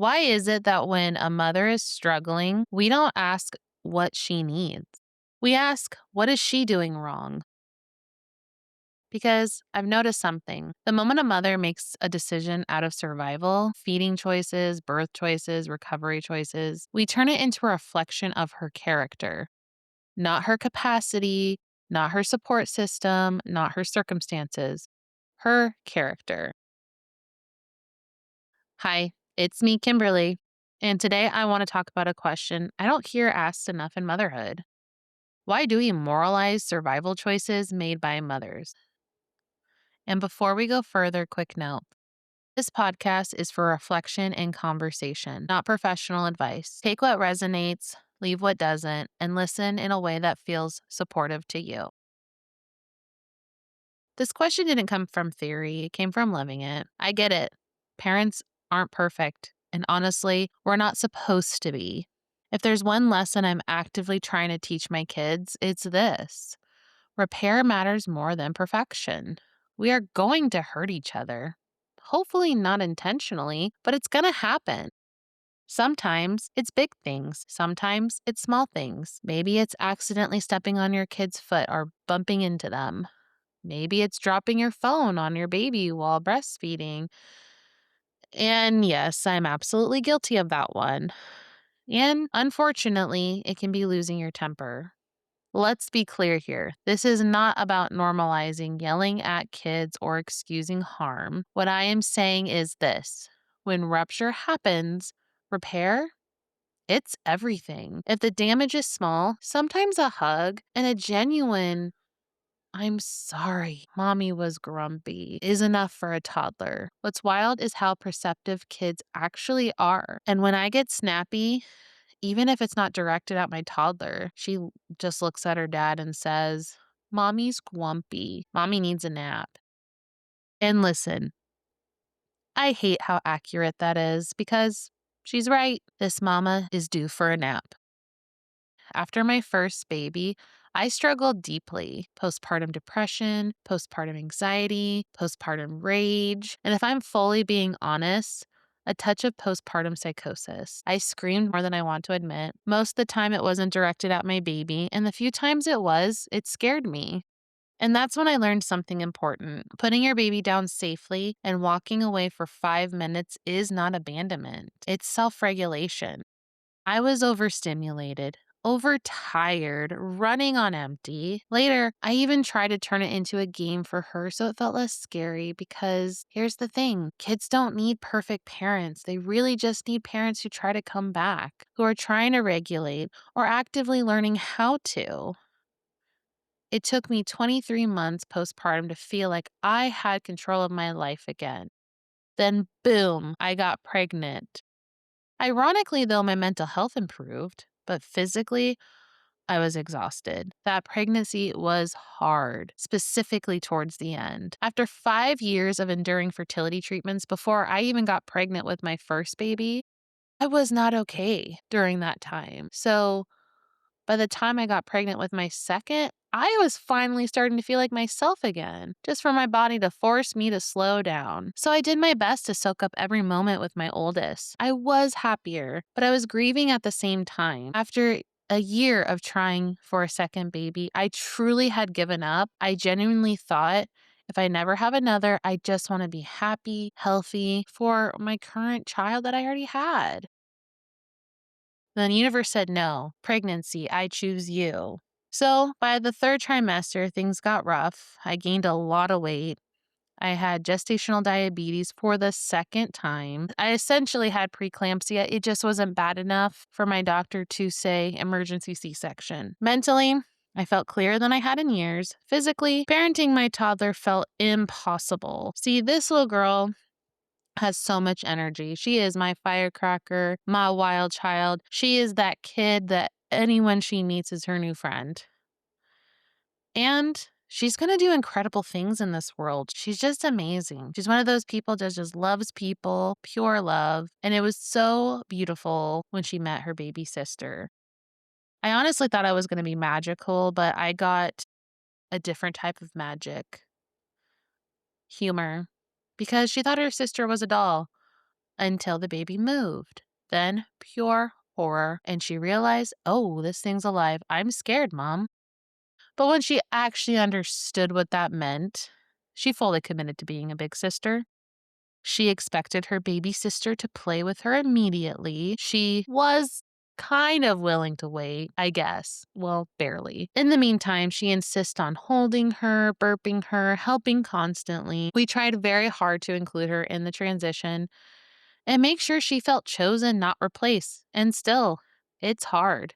Why is it that when a mother is struggling, we don't ask what she needs? We ask, what is she doing wrong? Because I've noticed something. The moment a mother makes a decision out of survival, feeding choices, birth choices, recovery choices, we turn it into a reflection of her character, not her capacity, not her support system, not her circumstances, her character. Hi, it's me, Kimberly. And today I want to talk about a question I don't hear asked enough in motherhood. Why do we moralize survival choices made by mothers? And before we go further, quick note. This podcast is for reflection and conversation, not professional advice. Take what resonates, leave what doesn't, and listen in a way that feels supportive to you. This question didn't come from theory, it came from living it. I get it. Parents aren't perfect. And honestly, we're not supposed to be. If there's one lesson I'm actively trying to teach my kids, it's this: repair matters more than perfection. We are going to hurt each other. Hopefully, not intentionally, but it's going to happen. Sometimes it's big things, sometimes it's small things. Maybe it's accidentally stepping on your kid's foot or bumping into them. Maybe it's dropping your phone on your baby while breastfeeding. And yes, I'm absolutely guilty of that one. And unfortunately, it can be losing your temper. Let's be clear here. This is not about normalizing yelling at kids or excusing harm. What I am saying is this: when rupture happens, repair, it's everything. If the damage is small, sometimes a hug and a genuine "I'm sorry, mommy was grumpy" is enough for a toddler. What's wild is how perceptive kids actually are. And when I get snappy, even if it's not directed at my toddler, just looks at her dad and says, "Mommy's grumpy. Mommy needs a nap." And listen, I hate how accurate that is because she's right. This mama is due for a nap. After my first baby, I struggled deeply: postpartum depression, postpartum anxiety, postpartum rage, and if I'm fully being honest, a touch of postpartum psychosis. I screamed more than I want to admit. Most of the time, it wasn't directed at my baby, and the few times it was, it scared me. And that's when I learned something important. Putting your baby down safely and walking away for 5 minutes is not abandonment, it's self regulation. I was overstimulated, overtired, running on empty. Later, I even tried to turn it into a game for her so it felt less scary because here's the thing: kids don't need perfect parents. They really just need parents who try to come back, who are trying to regulate or actively learning how to. It took me 23 months postpartum to feel like I had control of my life again. Then, boom, I got pregnant. Ironically, though, my mental health improved, but physically, I was exhausted. That pregnancy was hard, specifically towards the end. After 5 years of enduring fertility treatments before I even got pregnant with my first baby, I was not okay during that time. So, by the time I got pregnant with my second, I was finally starting to feel like myself again, just for my body to force me to slow down. So I did my best to soak up every moment with my oldest. I was happier, but I was grieving at the same time. After a year of trying for a second baby, I truly had given up. I genuinely thought, if I never have another, I just want to be happy, healthy for my current child that I already had. Then the universe said, "No, pregnancy, I choose you." So by the third trimester, things got rough. I gained a lot of weight. I had gestational diabetes for the second time. I essentially had preeclampsia. It just wasn't bad enough for my doctor to say emergency C-section. Mentally, I felt clearer than I had in years. Physically, parenting my toddler felt impossible. See, this little girl has so much energy. She is my firecracker, my wild child. She is that kid that anyone she meets is her new friend. And she's going to do incredible things in this world. She's just amazing. She's one of those people that just loves people, pure love. And it was so beautiful when she met her baby sister. I honestly thought I was going to be magical, but I got a different type of magic: humor, because she thought her sister was a doll. until the baby moved. Then pure horror. And she realized, oh, this thing's alive. I'm scared, Mom. But when she actually understood what that meant, she fully committed to being a big sister. She expected her baby sister to play with her immediately. She was kind of willing to wait, I guess. Well, barely. In the meantime, she insists on holding her, burping her, helping constantly. We tried very hard to include her in the transition and make sure she felt chosen, not replaced. And still, it's hard.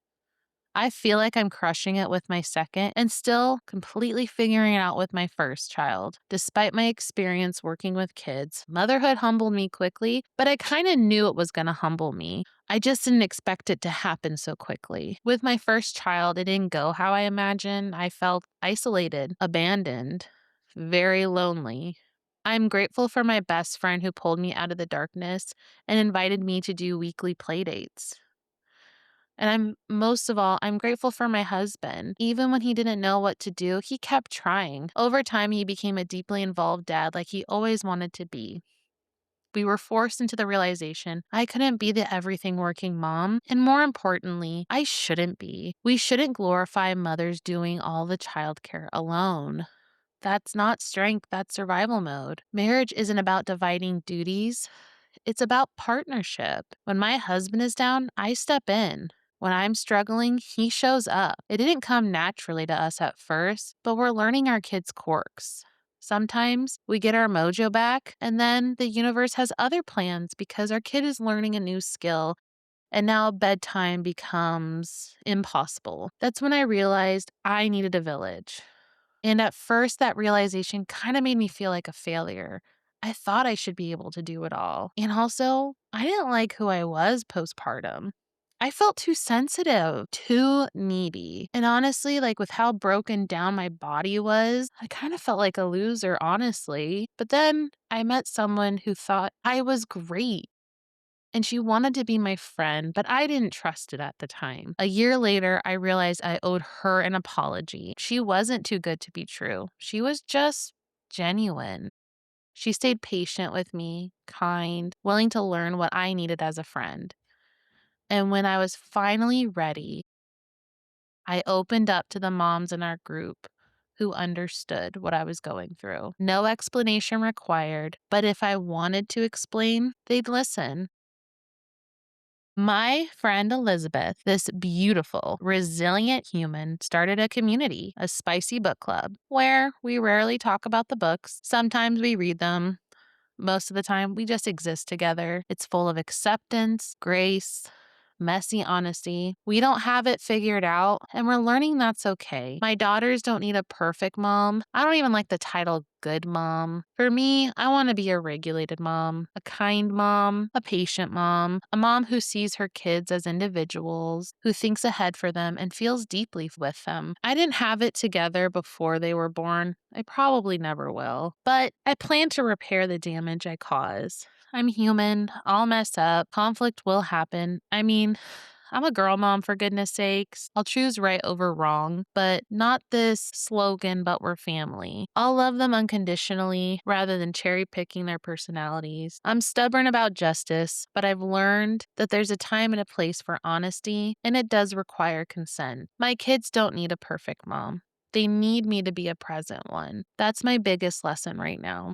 I feel like I'm crushing it with my second and still completely figuring it out with my first child. Despite my experience working with kids, motherhood humbled me quickly, but I kind of knew it was going to humble me. I just didn't expect it to happen so quickly. With my first child, it didn't go how I imagined. I felt isolated, abandoned, very lonely. I'm grateful for my best friend who pulled me out of the darkness and invited me to do weekly play dates. And most of all, I'm grateful for my husband. Even when he didn't know what to do, he kept trying. Over time, he became a deeply involved dad like he always wanted to be. We were forced into the realization I couldn't be the everything working mom. And more importantly, I shouldn't be. We shouldn't glorify mothers doing all the childcare alone. That's not strength, that's survival mode. Marriage isn't about dividing duties, it's about partnership. When my husband is down, I step in. When I'm struggling, he shows up. It didn't come naturally to us at first, but we're learning our kids' quirks. Sometimes we get our mojo back, and then the universe has other plans because our kid is learning a new skill, and now bedtime becomes impossible. That's when I realized I needed a village. And at first, that realization kind of made me feel like a failure. I thought I should be able to do it all. And also, I didn't like who I was postpartum. I felt too sensitive, too needy. And honestly, like with how broken down my body was, I kind of felt like a loser, honestly. But then I met someone who thought I was great and she wanted to be my friend, but I didn't trust it at the time. A year later, I realized I owed her an apology. She wasn't too good to be true. She was just genuine. She stayed patient with me, kind, willing to learn what I needed as a friend. And when I was finally ready, I opened up to the moms in our group who understood what I was going through. No explanation required, but if I wanted to explain, they'd listen. My friend Elizabeth, this beautiful, resilient human, started a community, a spicy book club, where we rarely talk about the books. Sometimes we read them. Most of the time, we just exist together. It's full of acceptance, grace, messy honesty. We don't have it figured out, and we're learning that's okay. My daughters don't need a perfect mom. I don't even like the title good mom. For me, I want to be a regulated mom, a kind mom, a patient mom, a mom who sees her kids as individuals, who thinks ahead for them and feels deeply with them. I didn't have it together before they were born. I probably never will. But I plan to repair the damage I caused. I'm human. I'll mess up. Conflict will happen. I mean, I'm a girl mom, for goodness sakes. I'll choose right over wrong, but not this slogan, but we're family. I'll love them unconditionally rather than cherry picking their personalities. I'm stubborn about justice, but I've learned that there's a time and a place for honesty, and it does require consent. My kids don't need a perfect mom. They need me to be a present one. That's my biggest lesson right now.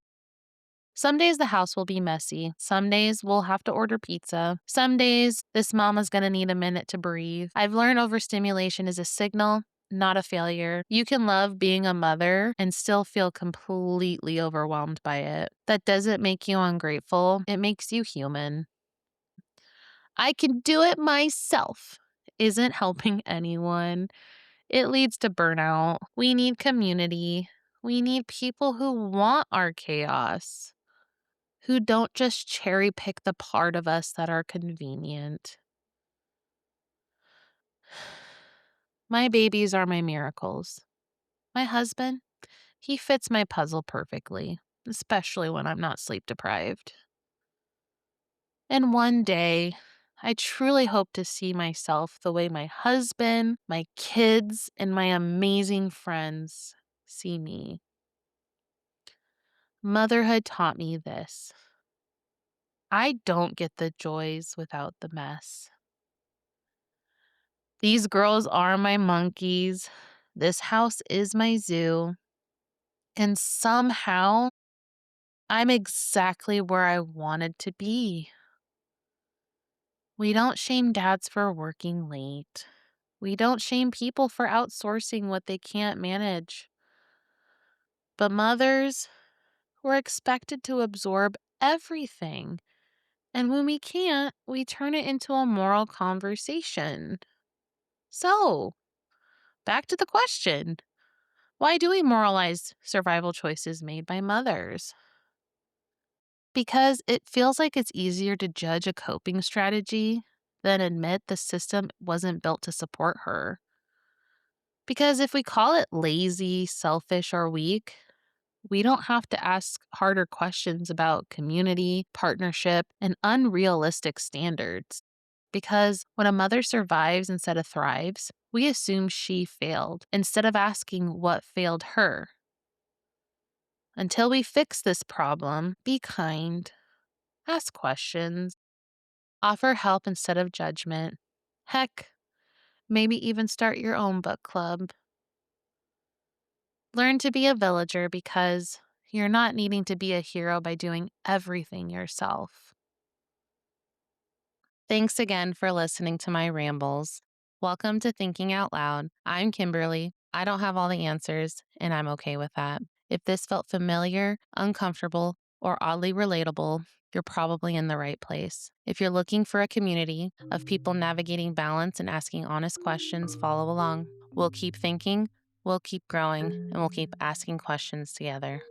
Some days the house will be messy. Some days we'll have to order pizza. Some days this mama's gonna need a minute to breathe. I've learned overstimulation is a signal, not a failure. You can love being a mother and still feel completely overwhelmed by it. That doesn't make you ungrateful, it makes you human. I can do it myself isn't helping anyone. It leads to burnout. We need community. We need people who want our chaos, who don't just cherry pick the part of us that are convenient. My babies are my miracles. My husband, he fits my puzzle perfectly, especially when I'm not sleep deprived. And one day, I truly hope to see myself the way my husband, my kids, and my amazing friends see me. Motherhood taught me this. I don't get the joys without the mess. These girls are my monkeys. This house is my zoo. And somehow I'm exactly where I wanted to be. We don't shame dads for working late. We don't shame people for outsourcing what they can't manage. But mothers, we're expected to absorb everything. And when we can't, we turn it into a moral conversation. So, back to the question, why do we moralize survival choices made by mothers? Because it feels like it's easier to judge a coping strategy than admit the system wasn't built to support her. Because if we call it lazy, selfish, or weak, we don't have to ask harder questions about community, partnership, and unrealistic standards. Because when a mother survives instead of thrives, we assume she failed instead of asking what failed her. Until we fix this problem, be kind, ask questions, offer help instead of judgment. Heck, maybe even start your own book club. Learn to be a villager because you're not needing to be a hero by doing everything yourself. Thanks again for listening to my rambles. Welcome to Thinking Out Loud. I'm Kimberly. I don't have all the answers, and I'm okay with that. If this felt familiar, uncomfortable, or oddly relatable, you're probably in the right place. If you're looking for a community of people navigating balance and asking honest questions, follow along. We'll keep thinking, we'll keep growing, and we'll keep asking questions together.